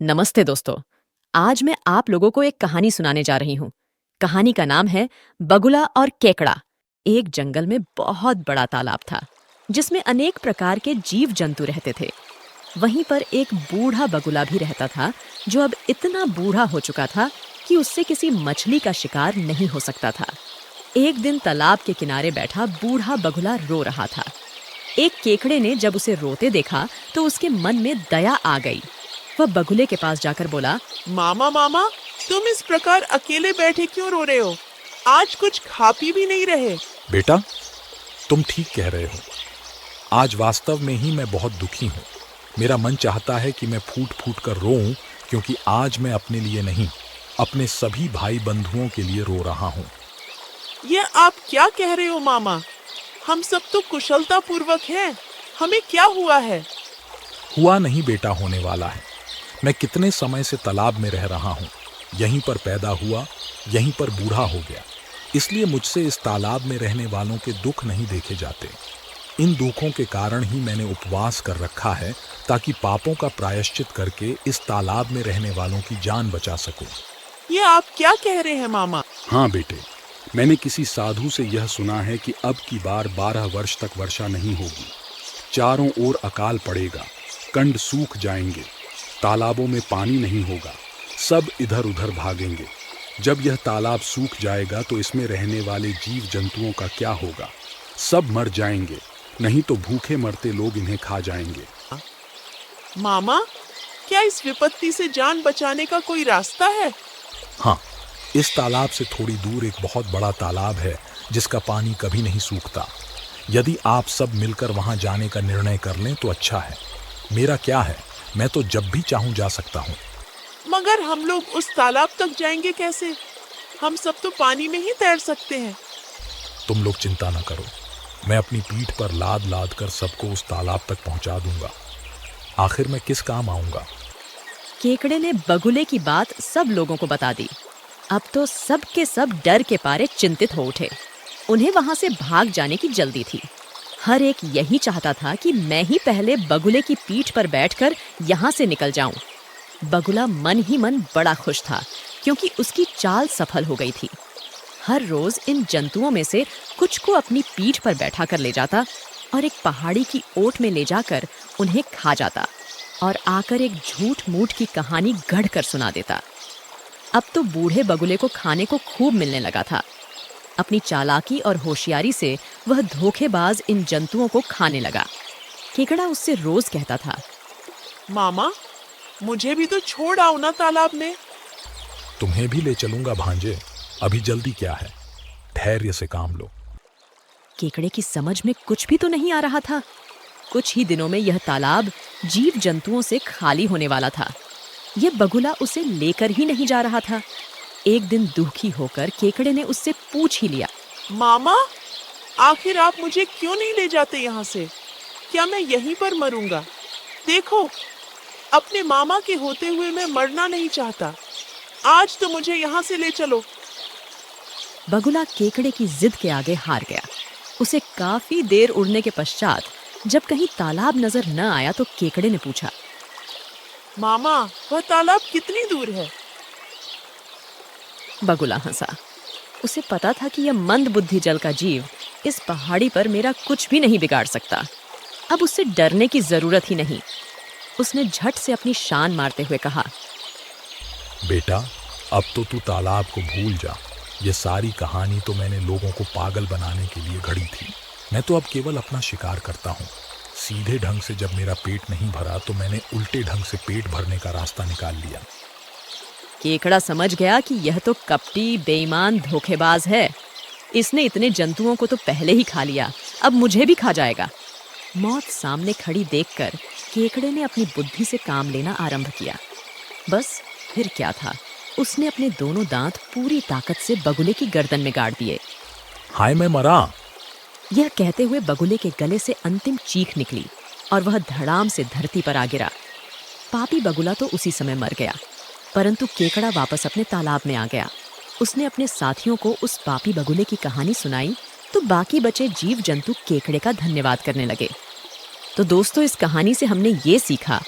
नमस्ते दोस्तों। आज मैं आप लोगों को एक कहानी सुनाने जा रही हूँ। कहानी का नाम है बगुला और केकड़ा। एक जंगल में बहुत बड़ा तालाब था जिसमें अनेक प्रकार के जीव जंतु रहते थे। वहीं पर एक बूढ़ा बगुला भी रहता था जो अब इतना बूढ़ा हो चुका था कि उससे किसी मछली का शिकार नहीं हो सकता था। एक दिन तालाब के किनारे बैठा बूढ़ा बगुला रो रहा था। एक केकड़े ने जब उसे रोते देखा तो उसके मन में दया आ गई। वह बगुले के पास जाकर बोला, मामा मामा, तुम इस प्रकार अकेले बैठे क्यों रो रहे हो? आज कुछ खा पी भी नहीं रहे। बेटा, तुम ठीक कह रहे हो। आज वास्तव में ही मैं बहुत दुखी हूँ। मेरा मन चाहता है कि मैं फूट फूट कर रोऊं, क्योंकि आज मैं अपने लिए नहीं, अपने सभी भाई बंधुओं के लिए रो रहा हूँ। ये आप क्या कह रहे हो मामा? हम सब तो कुशलता पूर्वक हैं। हमें क्या हुआ है? हुआ नहीं बेटा, होने वाला है। मैं कितने समय से तालाब में रह रहा हूँ। यहीं पर पैदा हुआ, यहीं पर बूढ़ा हो गया। इसलिए मुझसे इस तालाब में रहने वालों के दुख नहीं देखे जाते। इन दुखों के कारण ही मैंने उपवास कर रखा है, ताकि पापों का प्रायश्चित करके इस तालाब में रहने वालों की जान बचा सकूं। ये आप क्या कह रहे हैं मामा? हाँ बेटे, मैंने किसी साधु से यह सुना है कि अब की बार 12 वर्ष तक वर्षा नहीं होगी। चारों ओर अकाल पड़ेगा, कंड सूख जाएंगे, तालाबों में पानी नहीं होगा, सब इधर उधर भागेंगे। जब यह तालाब सूख जाएगा तो इसमें रहने वाले जीव जंतुओं का क्या होगा? सब मर जाएंगे, नहीं तो भूखे मरते लोग इन्हें खा जाएंगे। मामा, क्या इस विपत्ति से जान बचाने का कोई रास्ता है? हाँ, इस तालाब से थोड़ी दूर एक बहुत बड़ा तालाब है जिसका पानी कभी नहीं सूखता। यदि आप सब मिलकर वहां जाने का निर्णय कर लें तो अच्छा है। मेरा क्या है, मैं तो जब भी चाहूं जा सकता हूं। मगर हम लोग उस तालाब तक जाएंगे कैसे? हम सब तो पानी में ही तैर सकते हैं। तुम लोग चिंता न करो, मैं अपनी पीठ पर लाद लाद कर सबको उस तालाब तक पहुंचा दूंगा। आखिर मैं किस काम आऊंगा? केकड़े ने बगुले की बात सब लोगों को बता दी। अब तो सब के सब डर के मारे चिंतित हो उठे। उन्हें वहां से भाग जाने की जल्दी थी। हर एक यही चाहता था कि मैं ही पहले बगुले की पीठ पर बैठकर यहाँ से निकल जाऊं। बगुला मन ही मन बड़ा खुश था, क्योंकि उसकी चाल सफल हो गई थी। हर रोज इन जंतुओं में से कुछ को अपनी पीठ पर बैठा कर ले जाता और एक पहाड़ी की ओट में ले जाकर उन्हें खा जाता और आकर एक झूठ मूठ की कहानी गढ़ कर सुना देता। अब तो बूढ़े बगुले को खाने को खूब मिलने लगा था। अपनी चालाकी और होशियारी से वह धोखेबाज इन जंतुओं को खाने लगा। केकड़ा उससे रोज कहता था, मामा, मुझे भी तो छोड़ आओ ना तालाब में। तुम्हें भी ले चलूंगा भांजे, अभी जल्दी क्या है, धैर्य से काम लो। केकड़े की समझ में कुछ भी तो नहीं आ रहा था। कुछ ही दिनों में यह तालाब जीव जंतुओं से खाली होने वाला था। यह बगुला उसे लेकर ही नहीं जा रहा था। एक दिन दुखी होकर केकड़े ने उससे पूछ ही लिया, मामा, आखिर आप मुझे क्यों नहीं ले जाते यहाँ से? क्या मैं यहीं पर मरूंगा? देखो, अपने मामा के होते हुए मैं मरना नहीं चाहता। आज तो मुझे यहाँ से ले चलो। बगुला केकड़े की जिद के आगे हार गया। उसे काफी देर उड़ने के पश्चात जब कहीं तालाब नजर न आया तो केकड़े ने पूछा, मामा, वह तालाब कितनी दूर है? बगुला हंसा। उसे पता था कि यह मंद बुद्धि जल का जीव इस पहाड़ी पर मेरा कुछ भी नहीं बिगाड़ सकता। अब उससे डरने की जरूरत ही नहीं। उसने झट से अपनी शान मारते हुए कहा, बेटा, अब तो तू तालाब को भूल जा। ये सारी कहानी तो मैंने लोगों को पागल बनाने के लिए घड़ी थी। मैं तो अब केवल अपना शिकार करता हूँ। सीधे ढंग से जब मेरा पेट नहीं भरा तो मैंने उल्टे ढंग से पेट भरने का रास्ता निकाल लिया। केकड़ा समझ गया कि यह तो कपटी, बेईमान, धोखेबाज है। इसने इतने जंतुओं को तो पहले ही खा लिया, अब मुझे भी खा जाएगा। मौत सामने खड़ी देखकर केकड़े ने अपनी बुद्धि से काम लेना आरंभ किया। बस फिर क्या था, उसने अपने दोनों दांत पूरी ताकत से बगुले की गर्दन में गाड़ दिए। हाय, मैं मरा। यह कहते हुए बगुले के गले से अंतिम चीख निकली और वह धड़ाम से धरती पर आ गिरा। पापी बगुला तो उसी समय मर गया, परंतु केकड़ा वापस अपने तालाब में आ गया। उसने अपने साथियों को उस पापी बगुले की कहानी सुनाई तो बाकी बचे जीव जंतु केकड़े का धन्यवाद करने लगे। तो दोस्तों, इस कहानी से हमने ये सीखा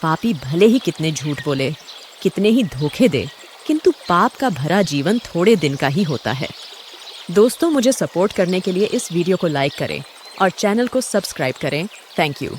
पापी भले ही कितने झूठ बोले, कितने ही धोखे दे, किंतु पाप का भरा जीवन थोड़े दिन का ही होता है। दोस्तों, मुझे सपोर्ट करने के लिए इस वीडियो को लाइक करें और चैनल को सब्सक्राइब करें। Thank you.